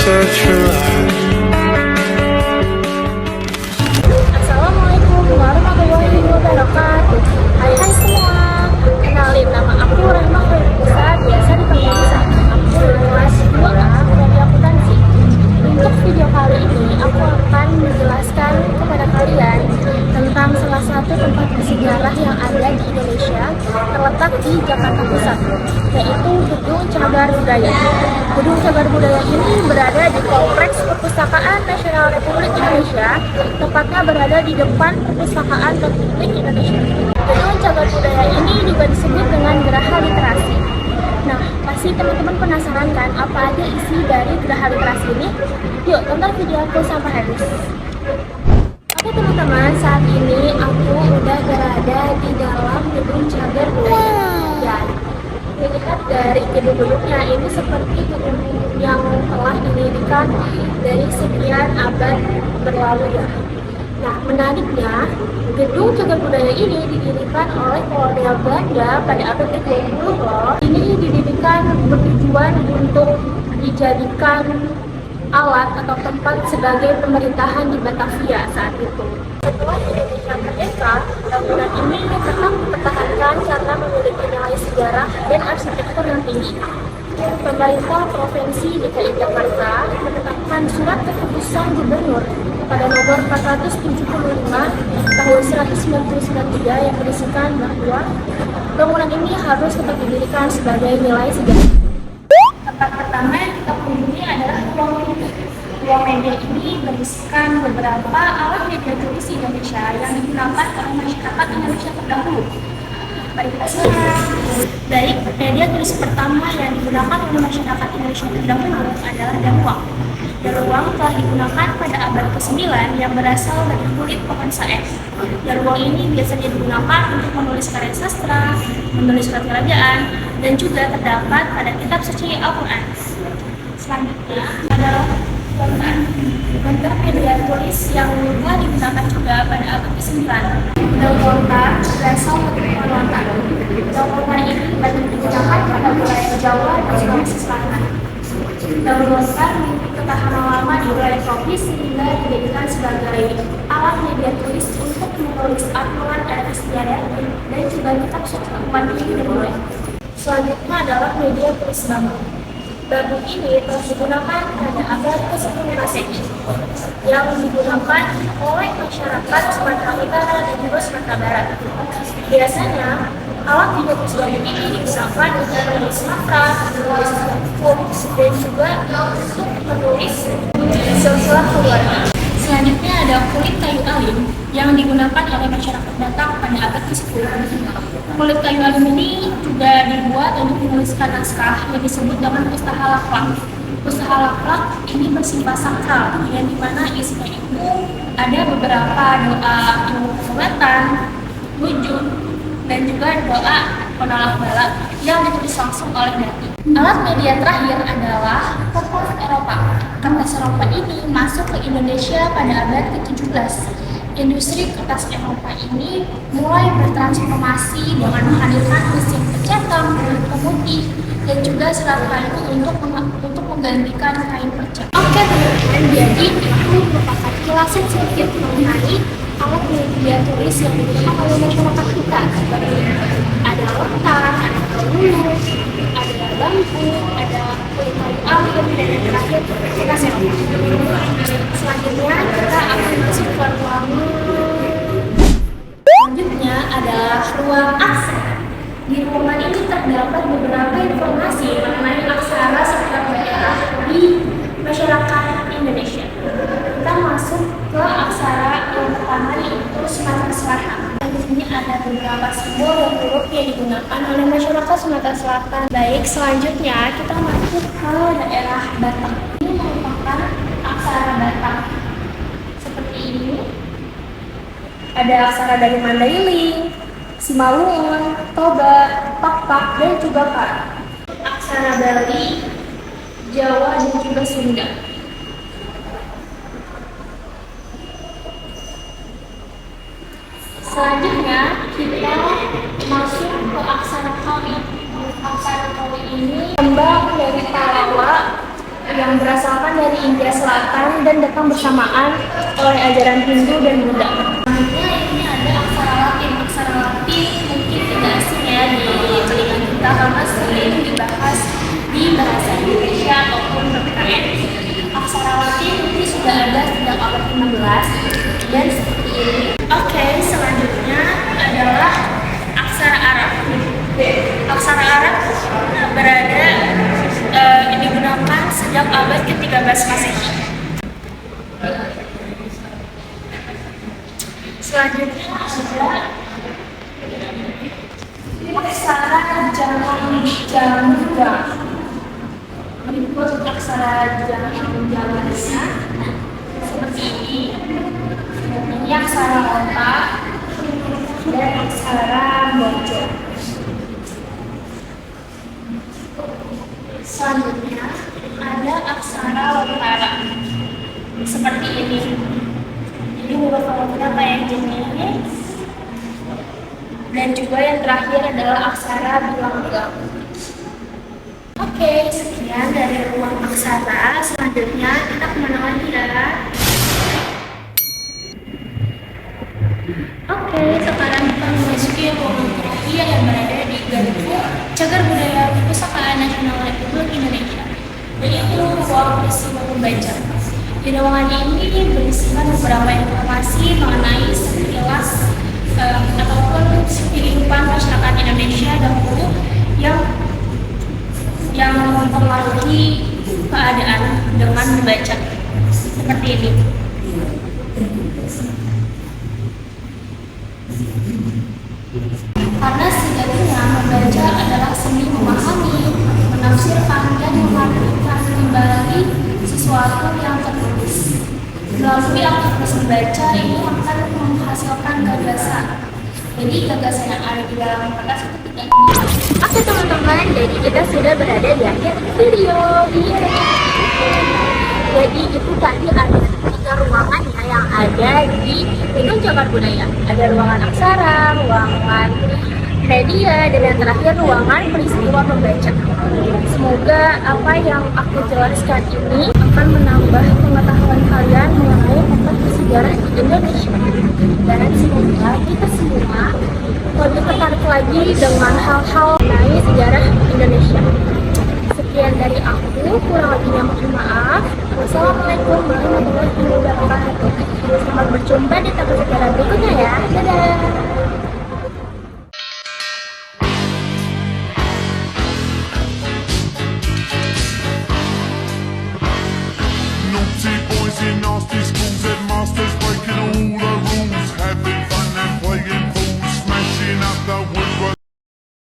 such a lie. Assalamualaikum warahmatullahi wabarakatuh. Hai semua, kenalin nama aku Rahmah Reza, biasa dipanggil Lisa. Aku kelas 2A dari akuntansi. Untuk video kali ini aku akan menjelaskan kepada kalian tentang salah satu tempat bersejarah yang ada di Indonesia, terletak di Jakarta Pusat, yaitu Gedung Cagar Budaya. Gedung Cagar Budaya ini berada di Kompleks Perpustakaan Nasional Republik Indonesia, tepatnya berada di depan Perpustakaan Republik Indonesia. Gedung Cagar Budaya ini juga disebut dengan Geraha Literasi. Nah, pasti teman-teman penasaran kan apa aja isi dari Geraha Literasi ini? Yuk, tonton video aku sampai habis. Oke teman-teman, saat ini aku udah berada di dalam Gedung Cagar Budaya. Ya, dilihat dari gedung-gedungnya ini seperti gedung yang telah didirikan dari sekian abad berlalu ya. Nah, menariknya, Gedung Cagar Budaya ini didirikan oleh kolonial Belanda pada abad ke-20 loh. Ini didirikan bertujuan untuk dijadikan alat atau tempat sebagai pemerintahan di Batavia saat itu. Setelah Indonesia merdeka, bangunan ini tetap dipertahankan karena memiliki nilai sejarah dan arsitektur yang tinggi. Pemerintah Provinsi DKI Jakarta menetapkan surat keputusan gubernur pada nomor 475 tahun 1993 yang berisikan bahwa bangunan ini harus tetap didirikan sebagai nilai sejarah. Tempat pertama yang kita kunjungi adalah ruang media. Ruang media ini berisikan beberapa alat media tulis Indonesia yang digunakan oleh masyarakat Indonesia terdahulu. Baik, media tulis pertama yang digunakan oleh masyarakat Indonesia terdahulu adalah daruang. Daruang telah digunakan pada abad ke-9 yang berasal dari kulit pohon saeh. Daruang ini biasanya digunakan untuk menulis karya sastra, menulis surat kerajaan, dan juga terdapat pada kitab suci Al-Quran. Selanjutnya adalah lontar. Lontar media tulis yang telah digunakan juga pada abad ke-9. Daun lontar berasal dari pohon lontar. Daun lontar ini banyak digunakan pada wilayah Jawa dan Sulawesi Selatan. Daun lontar memiliki ketahanan lama di wilayah tropis sehingga dijadikan sebagai alat media tulis untuk menulis aturan adat istiadat dan juga kitab suci umat Hindu dan Buddha. Selanjutnya adalah media tulis bambu. Bambu ini telah digunakan pada abad ke-10 Masehi yang digunakan oleh masyarakat Sumatera Utara dan juga Sumatera Barat. Biasanya alat media tulis bambu ini digunakan untuk menulis mantra, menulis hukum, dan juga untuk menulis silsilah keluarga. Selanjutnya ada kulit kayu alim yang digunakan oleh masyarakat Batak pada abad ke-10. Kulit kayu alim ini juga dibuat untuk menuliskan naskah yang disebut dengan Pustaha Laklak. Pustaha Laklak ini bersifat sakral, yang dimana isinya itu ada beberapa doa penobatan, wujud, dan juga doa penolak bala yang ditulis langsung oleh dai. Alat media terakhir adalah kertas Eropa. Kertas Eropa ini masuk ke Indonesia pada abad ke-17. Industri kertas Eropa ini mulai bertransformasi dengan menghadirkan mesin pencetak, pemutih, dan juga serat kayu untuk menggantikan kain perca. Oke teman-teman, jadi itu merupakan kilasan sedikit mengenai alat media tulis yang digunakan oleh masyarakat kita. Seperti ada lontar, ada peluru, ada bambu, ada kulit kayu alim, dan yang terakhir kertas Eropa. Selanjutnya kita akan masuk ke ruang selanjutnya adalah ruang aksara. Di ruangan ini terdapat beberapa informasi mengenai aksara setiap daerah di masyarakat Indonesia. Kita masuk ke aksara yang pertama yaitu Sumatera Selatan. Di sini ada beberapa simbol dan huruf yang digunakan oleh masyarakat Sumatera Selatan. Baik, selanjutnya kita masuk ke daerah Batak. Ini merupakan aksara Batak. Seperti ini. Ada aksara dari Mandailing, Simalungun, Toba, Pak, dan juga Kar. Aksara Bali, Jawa, dan juga Sunda. Selanjutnya kita masuk ke aksara Kawi. Aksara Kawi ini kembang dari Talawa yang berasalkan dari India Selatan dan datang bersamaan oleh ajaran Hindu dan Buddha. Selanjutnya ini ada aksara Latin. Aksara Latin mungkin tidak asing ya di telinga kita karena sering dibahas di bahasa Indonesia ataupun PPKN. Aksara Latin ini sudah ada sejak abad 16 dan seperti ini. Oke, selanjutnya adalah aksara Arab. Aksara Arab digunakan sejak abad ke-13 Masehi. Selanjutnya ada aksara Jangga. Berikut aksara Jangganya seperti ini. Ini aksara otak dan aksara mojo. Selanjutnya ada aksara Lontara seperti ini. Jadi huruf-hurufnya kayak gini. Dan juga yang terakhir adalah aksara bilang-bilang. Oke, sekian dari ruang aksara. Selanjutnya kita kemana lagi ya? Oke, sekarang kita memasuki ruangan terakhir yang berada di Gardu Cagar Budaya Perpustakaan Nasional Republik Indonesia, yaitu ruang peristiwa membaca. Di ruangan ini berisikan beberapa informasi mengenai sekilas ataupun kehidupan masyarakat Indonesia dahulu yang mempengaruhi keadaan dengan membaca seperti ini. Karena sejatinya membaca adalah seni memahami, menafsirkan, dan mengartikan kembali sesuatu yang tertulis. Melalui aktivitas membaca ini akan menghasilkan gagasan. Jadi gagasan yang ada di dalam kertas itu tidak ini. Oke teman-teman, jadi kita sudah berada di akhir video. Jadi itu tadi ada 3 ruangan yang ada di Gedung Cagar Budaya. Ada ruangan aksara, ruangan media, dan yang terakhir ruangan peristiwa membaca. Semoga apa yang aku jelaskan ini akan menambah pengetahuan kalian mengenai tentang sejarah di Indonesia. Dan semoga kita semua lebih tertarik lagi dengan hal-hal mengenai sejarah Indonesia. Sekian dari aku, kurang lebihnya mohon maaf. Wassalamualaikum warahmatullahi wabarakatuh.